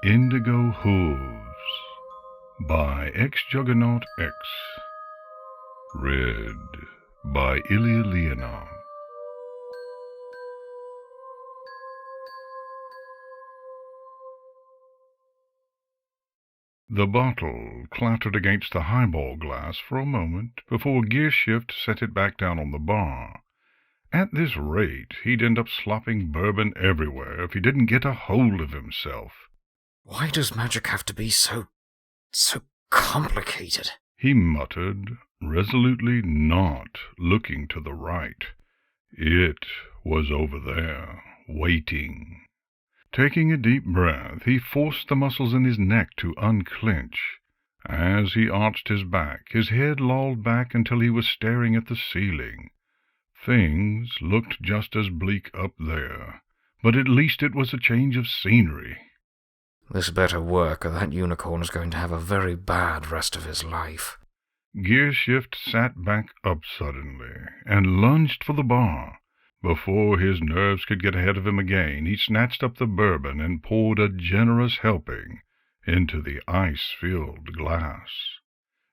Indigo Hooves by Ex-Juggernaut X. Read by Ilya Leonov. The bottle clattered against the highball glass for a moment before Gearshift set it back down on the bar. At this rate, he'd end up slopping bourbon everywhere if he didn't get a hold of himself. Why does magic have to be so complicated? He muttered, resolutely not looking to the right. It was over there, waiting. Taking a deep breath, he forced the muscles in his neck to unclench. As he arched his back, his head lolled back until he was staring at the ceiling. Things looked just as bleak up there, but at least it was a change of scenery. This better work, or that unicorn is going to have a very bad rest of his life. Gearshift sat back up suddenly and lunged for the bar. Before his nerves could get ahead of him again, he snatched up the bourbon and poured a generous helping into the ice-filled glass.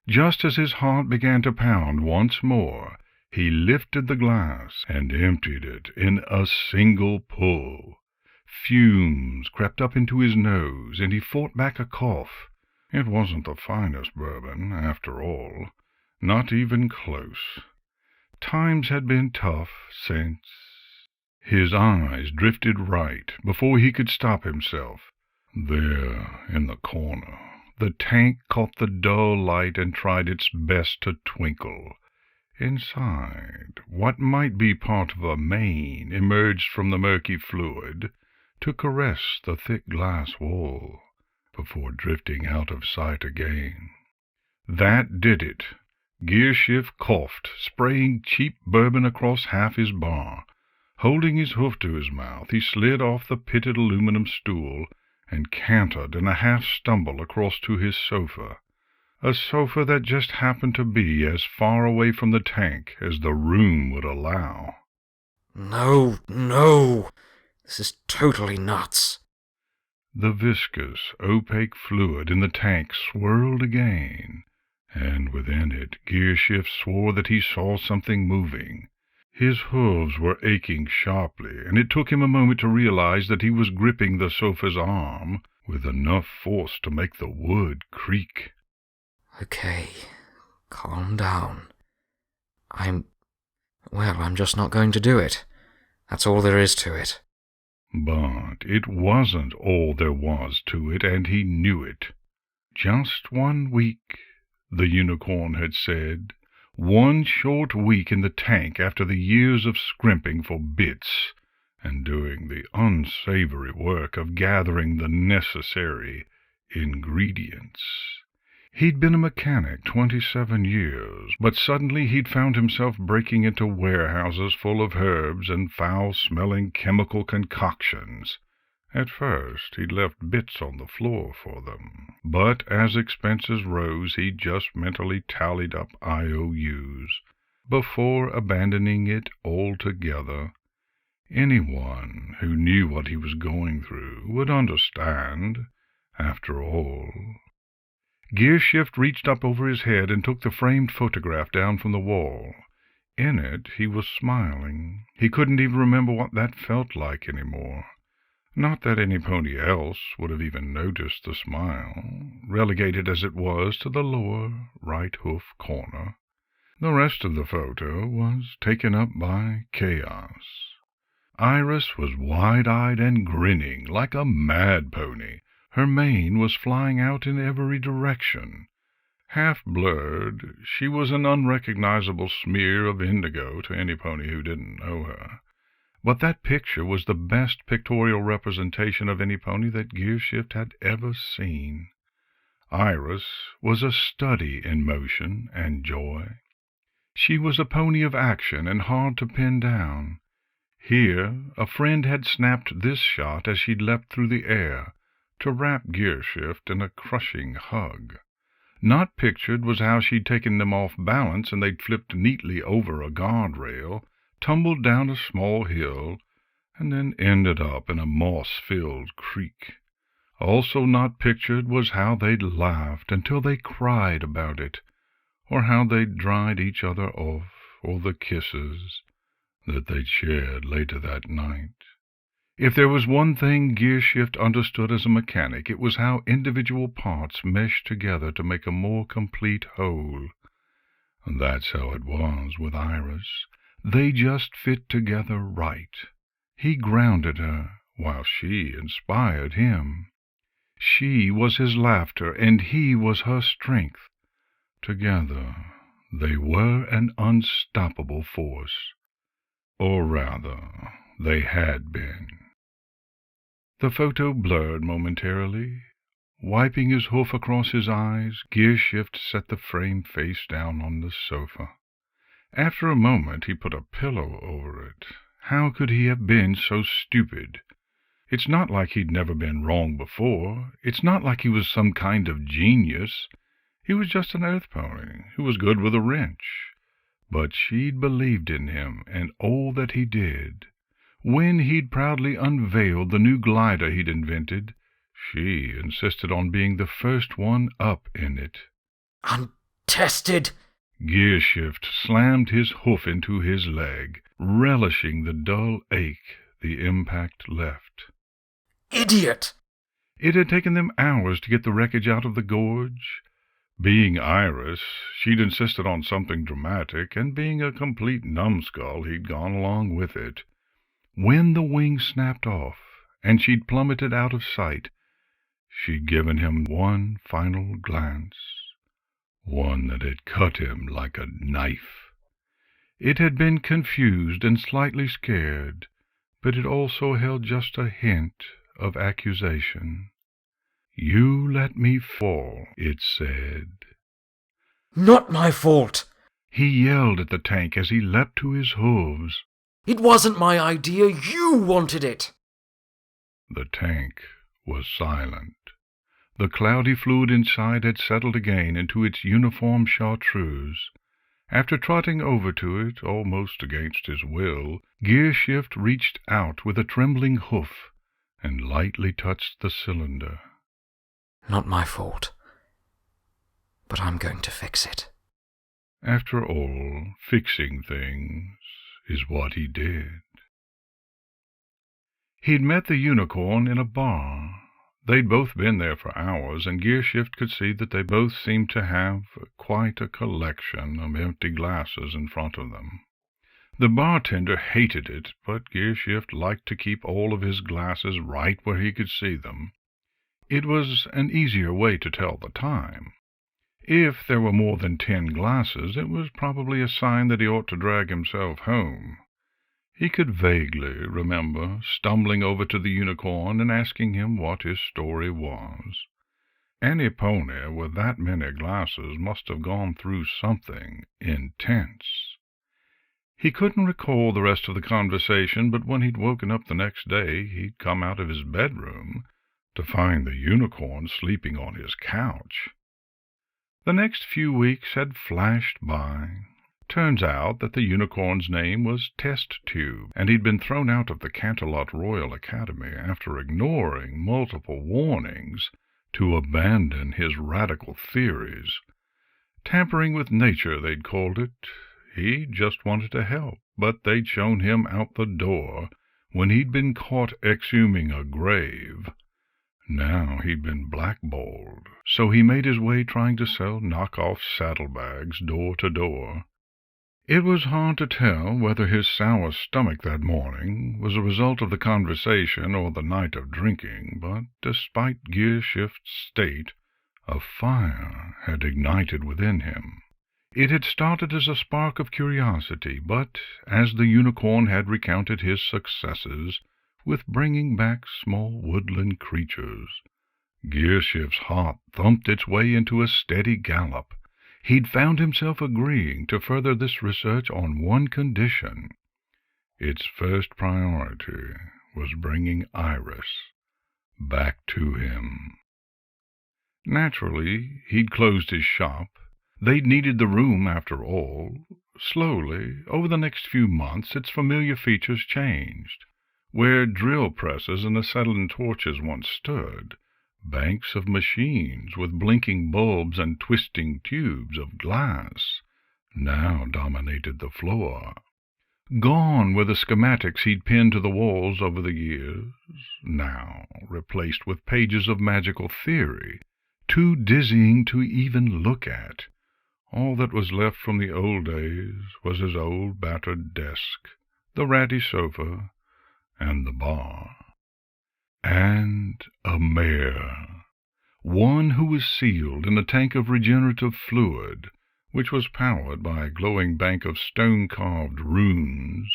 Just as his heart began to pound once more, he lifted the glass and emptied it in a single pull. Fumes crept up into his nose, and he fought back a cough. It wasn't the finest bourbon, after all. Not even close. Times had been tough since... His eyes drifted right before he could stop himself. There, in the corner, the tank caught the dull light and tried its best to twinkle. Inside, what might be part of a mane emerged from the murky fluid to caress the thick glass wall before drifting out of sight again. That did it. Gearshift coughed, spraying cheap bourbon across half his bar. Holding his hoof to his mouth, he slid off the pitted aluminum stool and cantered in a half-stumble across to his sofa. A sofa that just happened to be as far away from the tank as the room would allow. No! This is totally nuts. The viscous, opaque fluid in the tank swirled again, and within it Gearshift swore that he saw something moving. His hooves were aching sharply, and it took him a moment to realize that he was gripping the sofa's arm with enough force to make the wood creak. Okay, calm down. I'm just not going to do it. That's all there is to it. But it wasn't all there was to it, and he knew it. Just 1 week, the unicorn had said. 1 short week in the tank after the years of scrimping for bits and doing the unsavory work of gathering the necessary ingredients. He'd been a mechanic 27 years, but suddenly he'd found himself breaking into warehouses full of herbs and foul-smelling chemical concoctions. At first, he'd left bits on the floor for them, but as expenses rose, he just mentally tallied up IOUs before abandoning it altogether. Anyone who knew what he was going through would understand, after all. Gearshift reached up over his head and took the framed photograph down from the wall. In it, he was smiling. He couldn't even remember what that felt like anymore. Not that any pony else would have even noticed the smile, relegated as it was to the lower right hoof corner. The rest of the photo was taken up by chaos. Iris was wide-eyed and grinning like a mad pony. Her mane was flying out in every direction. Half-blurred, she was an unrecognizable smear of indigo to any pony who didn't know her. But that picture was the best pictorial representation of any pony that Gearshift had ever seen. Iris was a study in motion and joy. She was a pony of action and hard to pin down. Here, a friend had snapped this shot as she'd leapt through the air, to wrap Gearshift in a crushing hug. Not pictured was how she'd taken them off balance and they'd flipped neatly over a guardrail, tumbled down a small hill, and then ended up in a moss-filled creek. Also not pictured was how they'd laughed until they cried about it, or how they'd dried each other off, or the kisses that they'd shared later that night. If there was one thing Gearshift understood as a mechanic, it was how individual parts meshed together to make a more complete whole. And that's how it was with Iris. They just fit together right. He grounded her, while she inspired him. She was his laughter, and he was her strength. Together, they were an unstoppable force. Or rather, they had been. The photo blurred momentarily. Wiping his hoof across his eyes, Gearshift set the frame face down on the sofa. After a moment, he put a pillow over it. How could he have been so stupid? It's not like he'd never been wrong before. It's not like he was some kind of genius. He was just an earth pony who was good with a wrench. But she'd believed in him and all that he did. When he'd proudly unveiled the new glider he'd invented, she insisted on being the first one up in it. Untested! Gearshift slammed his hoof into his leg, relishing the dull ache the impact left. Idiot! It had taken them hours to get the wreckage out of the gorge. Being Iris, she'd insisted on something dramatic, and being a complete numbskull, he'd gone along with it. When the wing snapped off, and she'd plummeted out of sight, she'd given him one final glance, one that had cut him like a knife. It had been confused and slightly scared, but it also held just a hint of accusation. "You let me fall," it said. Not my fault! He yelled at the tank as he leapt to his hooves. It wasn't my idea. You wanted it! The tank was silent. The cloudy fluid inside had settled again into its uniform chartreuse. After trotting over to it, almost against his will, Gearshift reached out with a trembling hoof and lightly touched the cylinder. Not my fault. But I'm going to fix it. After all, fixing things is what he did. He'd met the unicorn in a bar. They'd both been there for hours, and Gearshift could see that they both seemed to have quite a collection of empty glasses in front of them. The bartender hated it, but Gearshift liked to keep all of his glasses right where he could see them. It was an easier way to tell the time. If there were more than 10 glasses, it was probably a sign that he ought to drag himself home. He could vaguely remember stumbling over to the unicorn and asking him what his story was. Any pony with that many glasses must have gone through something intense. He couldn't recall the rest of the conversation, but when he'd woken up the next day, he'd come out of his bedroom to find the unicorn sleeping on his couch. The next few weeks had flashed by. Turns out that the unicorn's name was Test Tube, and he'd been thrown out of the Canterlot Royal Academy after ignoring multiple warnings to abandon his radical theories. Tampering with nature, they'd called it. He just wanted to help, but they'd shown him out the door when he'd been caught exhuming a grave. Now he'd been blackballed, so he made his way trying to sell knock-off saddlebags door to door. It was hard to tell whether his sour stomach that morning was a result of the conversation or the night of drinking, but despite Gearshift's state, a fire had ignited within him. It had started as a spark of curiosity, but as the unicorn had recounted his successes with bringing back small woodland creatures, Gearshift's heart thumped its way into a steady gallop. He'd found himself agreeing to further this research on one condition. Its first priority was bringing Iris back to him. Naturally, he'd closed his shop. They'd needed the room after all. Slowly, over the next few months, its familiar features changed. Where drill presses and acetylene torches once stood, Banks of machines with blinking bulbs and twisting tubes of glass now dominated the floor. Gone were the schematics he'd pinned to the walls over the years, now replaced with pages of magical theory, too dizzying to even look at. All that was left from the old days was his old battered desk, the ratty sofa, and the bar. And a mare, one who was sealed in a tank of regenerative fluid, which was powered by a glowing bank of stone-carved runes.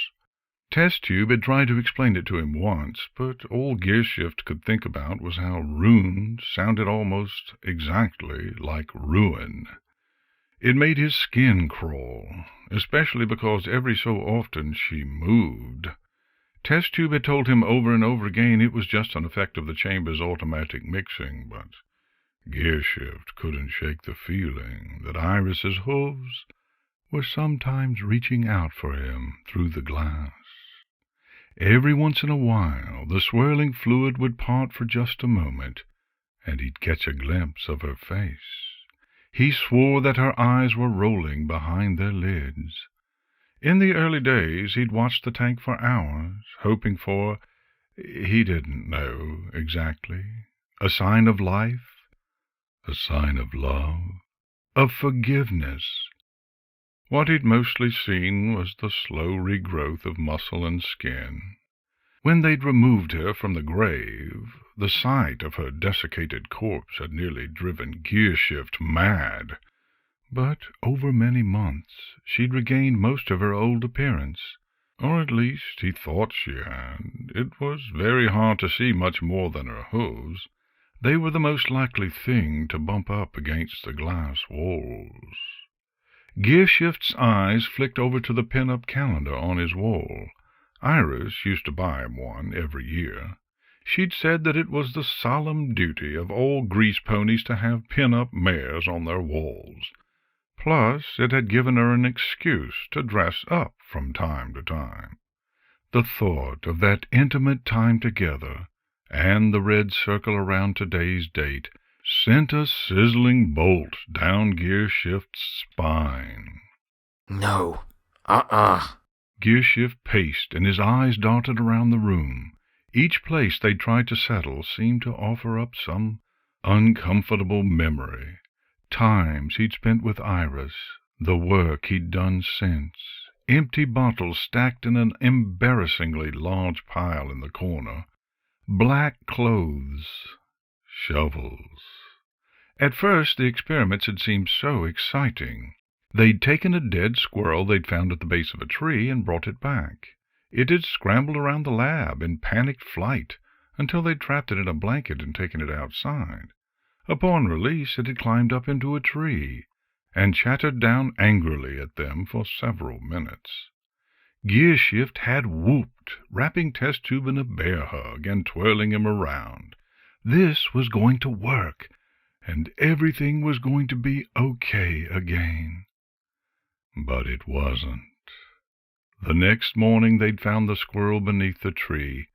Test Tube had tried to explain it to him once, but all Gearshift could think about was how runes sounded almost exactly like ruin. It made his skin crawl, especially because every so often she moved. Test Tube had told him over and over again it was just an effect of the chamber's automatic mixing, but Gearshift couldn't shake the feeling that Iris's hooves were sometimes reaching out for him through the glass. Every once in a while the swirling fluid would part for just a moment, and he'd catch a glimpse of her face. He swore that her eyes were rolling behind their lids. In the early days he'd watched the tank for hours, hoping for, he didn't know exactly, a sign of life, a sign of love, of forgiveness. What he'd mostly seen was the slow regrowth of muscle and skin. When they'd removed her from the grave, the sight of her desiccated corpse had nearly driven Gearshift mad. But over many months she'd regained most of her old appearance, or at least he thought she had. It was very hard to see much more than her hooves. They were the most likely thing to bump up against the glass walls. Gearshift's eyes flicked over to the pin-up calendar on his wall. Iris used to buy him one every year. She'd said that it was the solemn duty of all grease ponies to have pin-up mares on their walls. Plus, it had given her an excuse to dress up from time to time. The thought of that intimate time together, and the red circle around today's date, sent a sizzling bolt down Gearshift's spine. No. Gearshift paced, and his eyes darted around the room. Each place they tried to settle seemed to offer up some uncomfortable memory. Times he'd spent with Iris, the work he'd done since, empty bottles stacked in an embarrassingly large pile in the corner, black clothes, shovels. At first the experiments had seemed so exciting. They'd taken a dead squirrel they'd found at the base of a tree and brought it back. It had scrambled around the lab in panicked flight until they'd trapped it in a blanket and taken it outside. Upon release, it had climbed up into a tree and chattered down angrily at them for several minutes. Gearshift had whooped, wrapping Test Tube in a bear hug and twirling him around. This was going to work, and everything was going to be okay again. But it wasn't. The next morning they'd found the squirrel beneath the tree,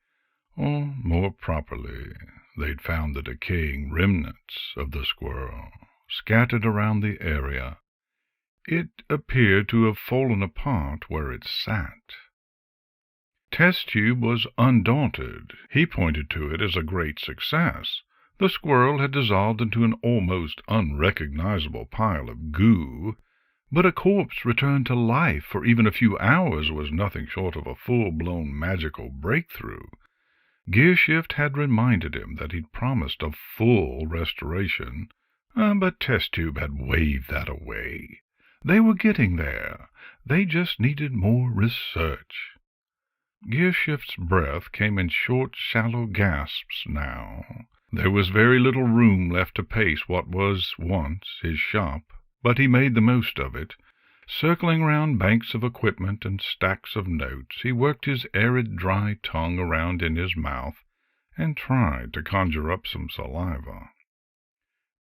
or more properly, they'd found the decaying remnants of the squirrel scattered around the area. It appeared to have fallen apart where it sat. Test Tube was undaunted. He pointed to it as a great success. The squirrel had dissolved into an almost unrecognizable pile of goo, but a corpse returned to life for even a few hours was nothing short of a full-blown magical breakthrough. Gearshift had reminded him that he'd promised a full restoration, but Test Tube had waved that away. They were getting there. They just needed more research. Gearshift's breath came in short, shallow gasps now. There was very little room left to pace what was once his shop, but he made the most of it. Circling round banks of equipment and stacks of notes, he worked his arid, dry tongue around in his mouth and tried to conjure up some saliva.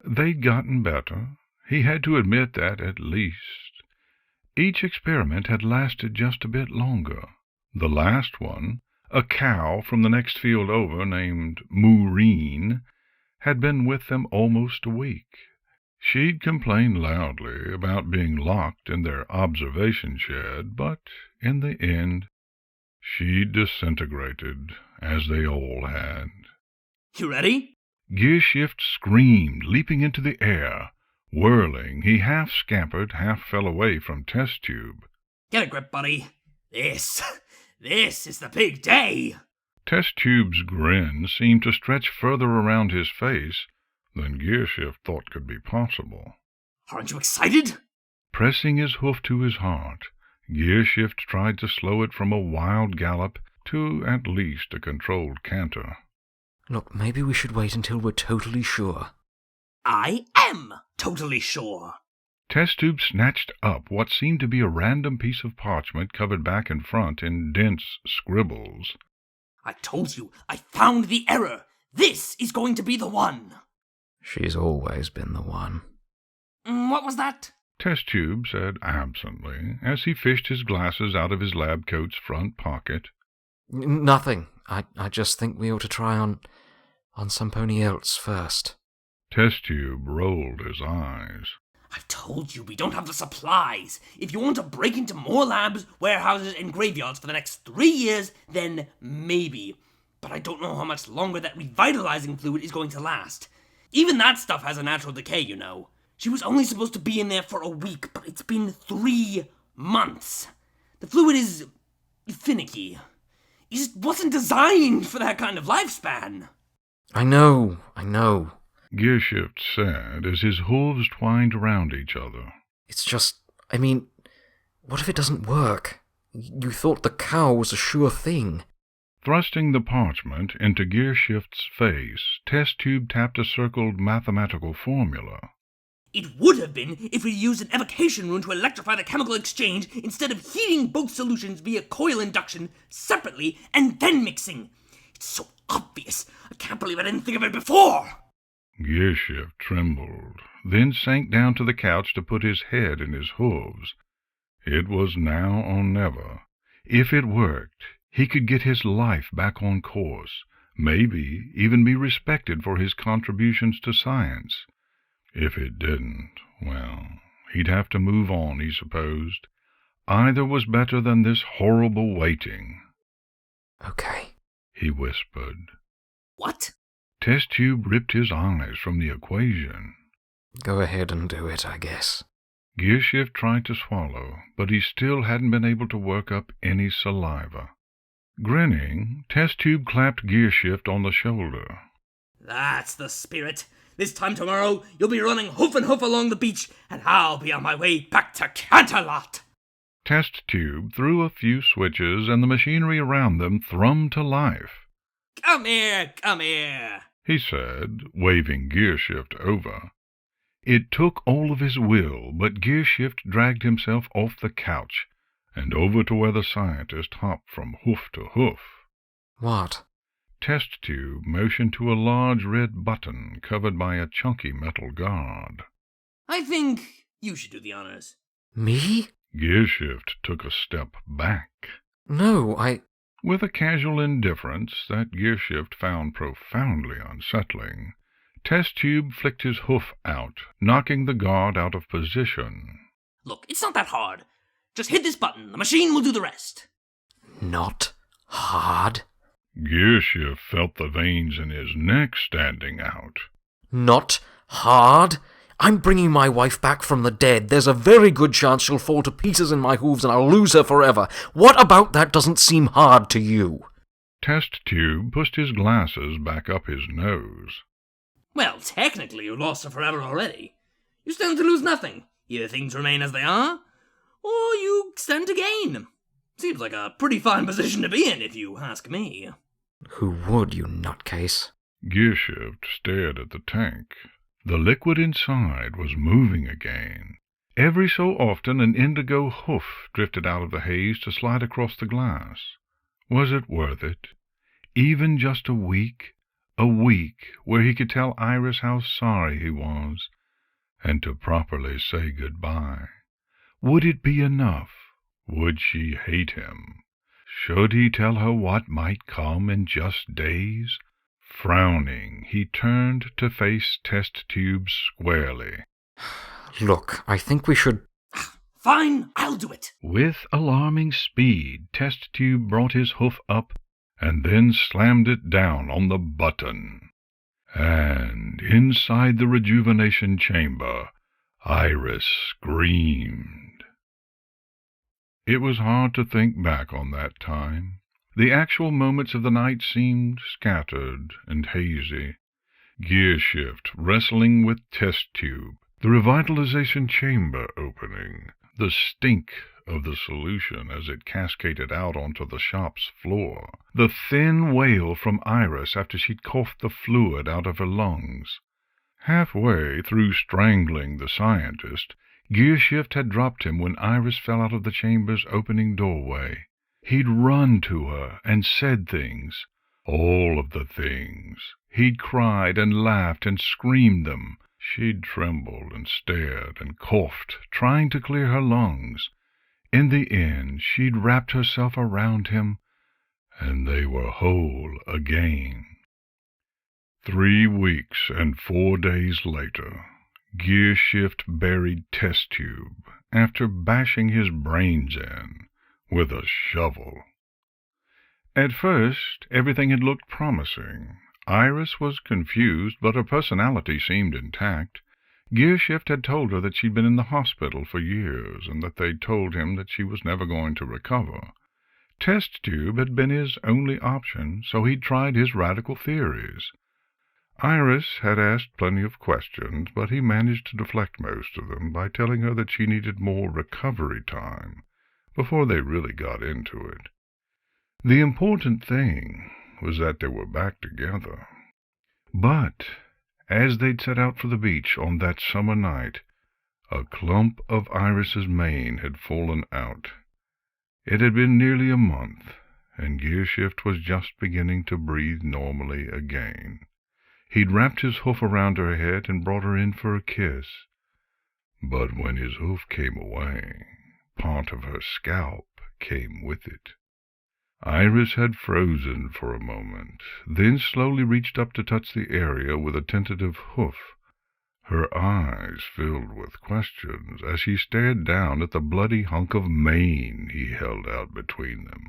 They'd gotten better. He had to admit that, at least. Each experiment had lasted just a bit longer. The last one, a cow from the next field over named Mooreen, had been with them almost a week. She'd complained loudly about being locked in their observation shed, but in the end, she'd disintegrated, as they all had. You ready? Gearshift screamed, leaping into the air. Whirling, he half scampered, half fell away from Test Tube. Get a grip, buddy. This is the big day. Test Tube's grin seemed to stretch further around his face than Gearshift thought could be possible. Aren't you excited? Pressing his hoof to his heart, Gearshift tried to slow it from a wild gallop to at least a controlled canter. Look, maybe we should wait until we're totally sure. I am totally sure. Test Tube snatched up what seemed to be a random piece of parchment covered back and front in dense scribbles. I told you, I found the error. This is going to be the one. She's always been the one. What was that? Test Tube said absently, as he fished his glasses out of his lab coat's front pocket. Nothing. I just think we ought to try on somebody else first. Test Tube rolled his eyes. I've told you we don't have the supplies. If you want to break into more labs, warehouses, and graveyards for the next 3 years, then maybe. But I don't know how much longer that revitalizing fluid is going to last. Even that stuff has a natural decay, you know. She was only supposed to be in there for a week, but it's been 3 months. The fluid is finicky. It just wasn't designed for that kind of lifespan. I know. Gearshift said as his hooves twined around each other. It's just, what if it doesn't work? You thought the cow was a sure thing. Thrusting the parchment into Gearshift's face, Test Tube tapped a circled mathematical formula. It would have been if we used an evocation rune to electrify the chemical exchange instead of heating both solutions via coil induction separately and then mixing. It's so obvious. I can't believe I didn't think of it before. Gearshift trembled, then sank down to the couch to put his head in his hooves. It was now or never. If it worked, he could get his life back on course, maybe even be respected for his contributions to science. If it didn't, well, he'd have to move on, he supposed. Either was better than this horrible waiting. Okay, He whispered. What? Test Tube ripped his eyes from the equation. go ahead and do it, I guess. Gearshift tried to swallow, but he still hadn't been able to work up any saliva. Grinning, Test Tube clapped Gearshift on the shoulder. That's the spirit. This time tomorrow, you'll be running hoof and hoof along the beach, and I'll be on my way back to Canterlot. Test Tube threw a few switches, and the machinery around them thrummed to life. Come here, He said, waving Gearshift over. It took all of his will, but Gearshift dragged himself off the couch and over to where the scientist hopped from hoof to hoof. What? Test Tube motioned to a large red button covered by a chunky metal guard. I think you should do the honors. Me? Gearshift took a step back. No, With a casual indifference that Gearshift found profoundly unsettling, Test Tube flicked his hoof out, knocking the guard out of position. Look, it's not that hard. Just hit this button. The machine will do the rest. Not hard. Gearshift felt the veins in his neck standing out. Not hard? I'm bringing my wife back from the dead. There's a very good chance she'll fall to pieces in my hooves and I'll lose her forever. What about that doesn't seem hard to you? Test Tube pushed his glasses back up his nose. Well, technically you lost her forever already. You stand to lose nothing. Either things remain as they are, or you stand to gain. Seems like a pretty fine position to be in, if you ask me. Who would, you nutcase? Gearshift stared at the tank. The liquid inside was moving again. Every so often an indigo hoof drifted out of the haze to slide across the glass. Was it worth it? Even just a week? A week where he could tell Iris how sorry he was, and to properly say goodbye. Would it be enough? Would she hate him? Should he tell her what might come in just days? Frowning, he turned to face Test Tube squarely. Look, I think we should... Fine, I'll do it. With alarming speed, Test Tube brought his hoof up and then slammed it down on the button. And inside the rejuvenation chamber, Iris screamed. It was hard to think back on that time. The actual moments of the night seemed scattered and hazy. Gear shift wrestling with test tube, the revitalization chamber opening, the stink of the solution as it cascaded out onto the shop's floor, the thin wail from Iris after she'd coughed the fluid out of her lungs. Halfway through strangling the scientist, Gearshift had dropped him when Iris fell out of the chamber's opening doorway. He'd run to her and said things, all of the things. He'd cried and laughed and screamed them. She'd trembled and stared and coughed, trying to clear her lungs. In the end, she'd wrapped herself around him, and they were whole again. 3 weeks and 4 days later, Gearshift buried Test Tube after bashing his brains in with a shovel. At first, everything had looked promising. Iris was confused, but her personality seemed intact. Gearshift had told her that she'd been in the hospital for years, and that they'd told him that she was never going to recover. Test Tube had been his only option, so he'd tried his radical theories. Iris had asked plenty of questions, but he managed to deflect most of them by telling her that she needed more recovery time before they really got into it. The important thing was that they were back together. But as they'd set out for the beach on that summer night, a clump of Iris's mane had fallen out. It had been nearly a month, and Gearshift was just beginning to breathe normally again. He'd wrapped his hoof around her head and brought her in for a kiss. But when his hoof came away, part of her scalp came with it. Iris had frozen for a moment, then slowly reached up to touch the area with a tentative hoof. Her eyes filled with questions as she stared down at the bloody hunk of mane he held out between them.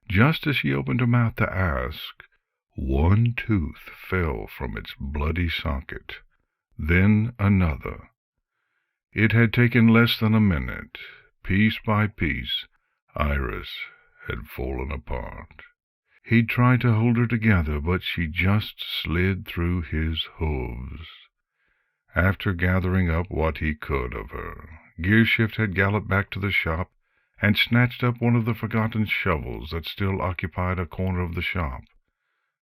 Just as she opened her mouth to ask, one tooth fell from its bloody socket, then another. It had taken less than a minute. Piece by piece, Iris had fallen apart. He tried to hold her together, but she just slid through his hooves. After gathering up what he could of her, Gearshift had galloped back to the shop and snatched up one of the forgotten shovels that still occupied a corner of the shop.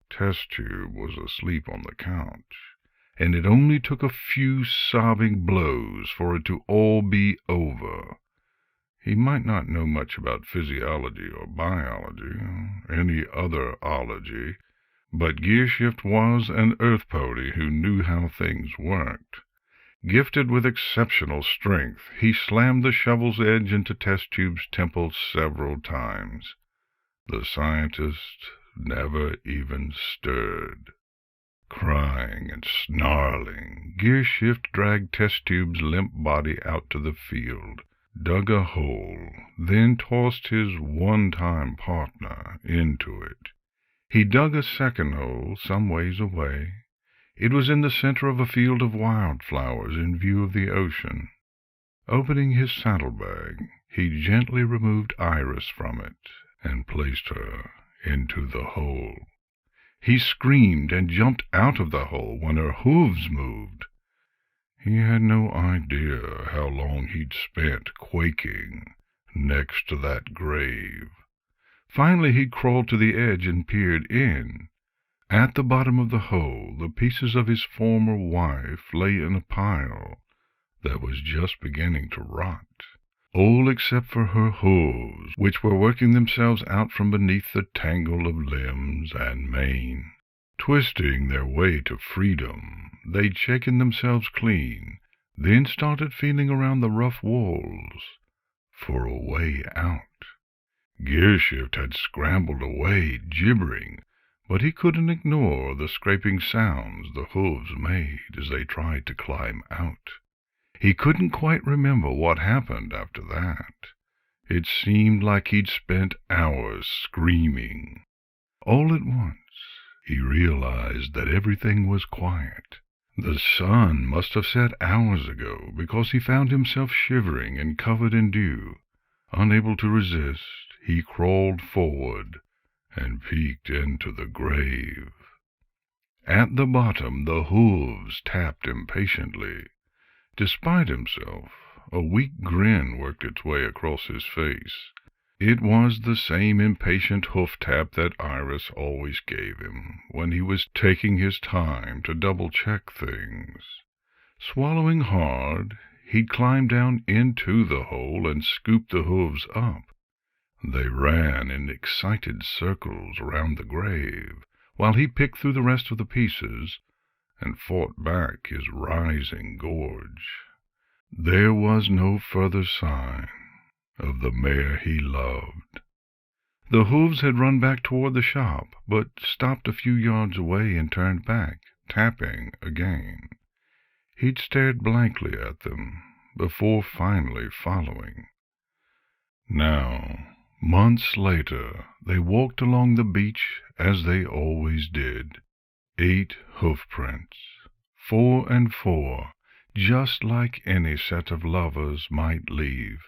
Test Tube was asleep on the couch, and it only took a few sobbing blows for it to all be over. He might not know much about physiology or biology, or any other ology, but Gearshift was an earth pony who knew how things worked. Gifted with exceptional strength, he slammed the shovel's edge into Test Tube's temple several times. The scientist never even stirred. Crying and snarling, Gearshift dragged Test Tube's limp body out to the field, dug a hole, then tossed his one-time partner into it. He dug a second hole some ways away. It was in the center of a field of wildflowers in view of the ocean. Opening his saddlebag, he gently removed Iris from it and placed her into the hole. He screamed and jumped out of the hole when her hooves moved. He had no idea how long he'd spent quaking next to that grave. Finally he crawled to the edge and peered in. At the bottom of the hole, the pieces of his former wife lay in a pile that was just beginning to rot, all except for her hooves, which were working themselves out from beneath the tangle of limbs and mane. Twisting their way to freedom, they'd shaken themselves clean, then started feeling around the rough walls for a way out. Gearshift had scrambled away, gibbering, but he couldn't ignore the scraping sounds the hooves made as they tried to climb out. He couldn't quite remember what happened after that. It seemed like he'd spent hours screaming. All at once, he realized that everything was quiet. The sun must have set hours ago, because he found himself shivering and covered in dew. Unable to resist, he crawled forward and peeked into the grave. At the bottom, the hooves tapped impatiently. Despite himself, a weak grin worked its way across his face. It was the same impatient hoof-tap that Iris always gave him when he was taking his time to double-check things. Swallowing hard, he'd climb down into the hole and scoop the hooves up. They ran in excited circles around the grave, while he picked through the rest of the pieces and fought back his rising gorge. There was no further sign of the mare he loved. The hooves had run back toward the shop, but stopped a few yards away and turned back, tapping again. He'd stared blankly at them before finally following. Now, months later, they walked along the beach as they always did. 8 hoof prints, 4 and 4, just like any set of lovers might leave.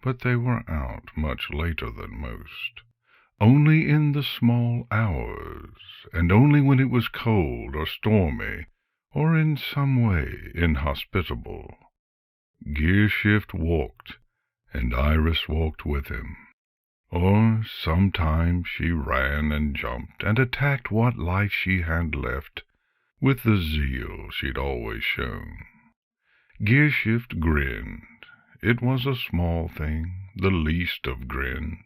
But they were out much later than most. Only in the small hours, and only when it was cold or stormy, or in some way inhospitable. Gearshift walked, and Iris walked with him. Or sometimes she ran and jumped and attacked what life she had left with the zeal she'd always shown. Gearshift grinned. It was a small thing, the least of grins,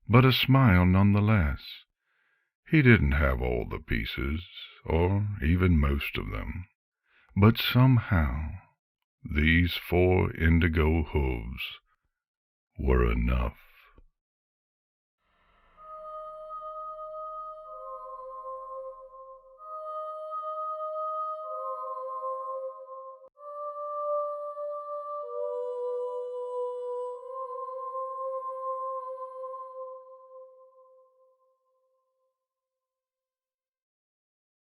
but a smile nonetheless. He didn't have all the pieces, or even most of them, but somehow these 4 indigo hooves were enough.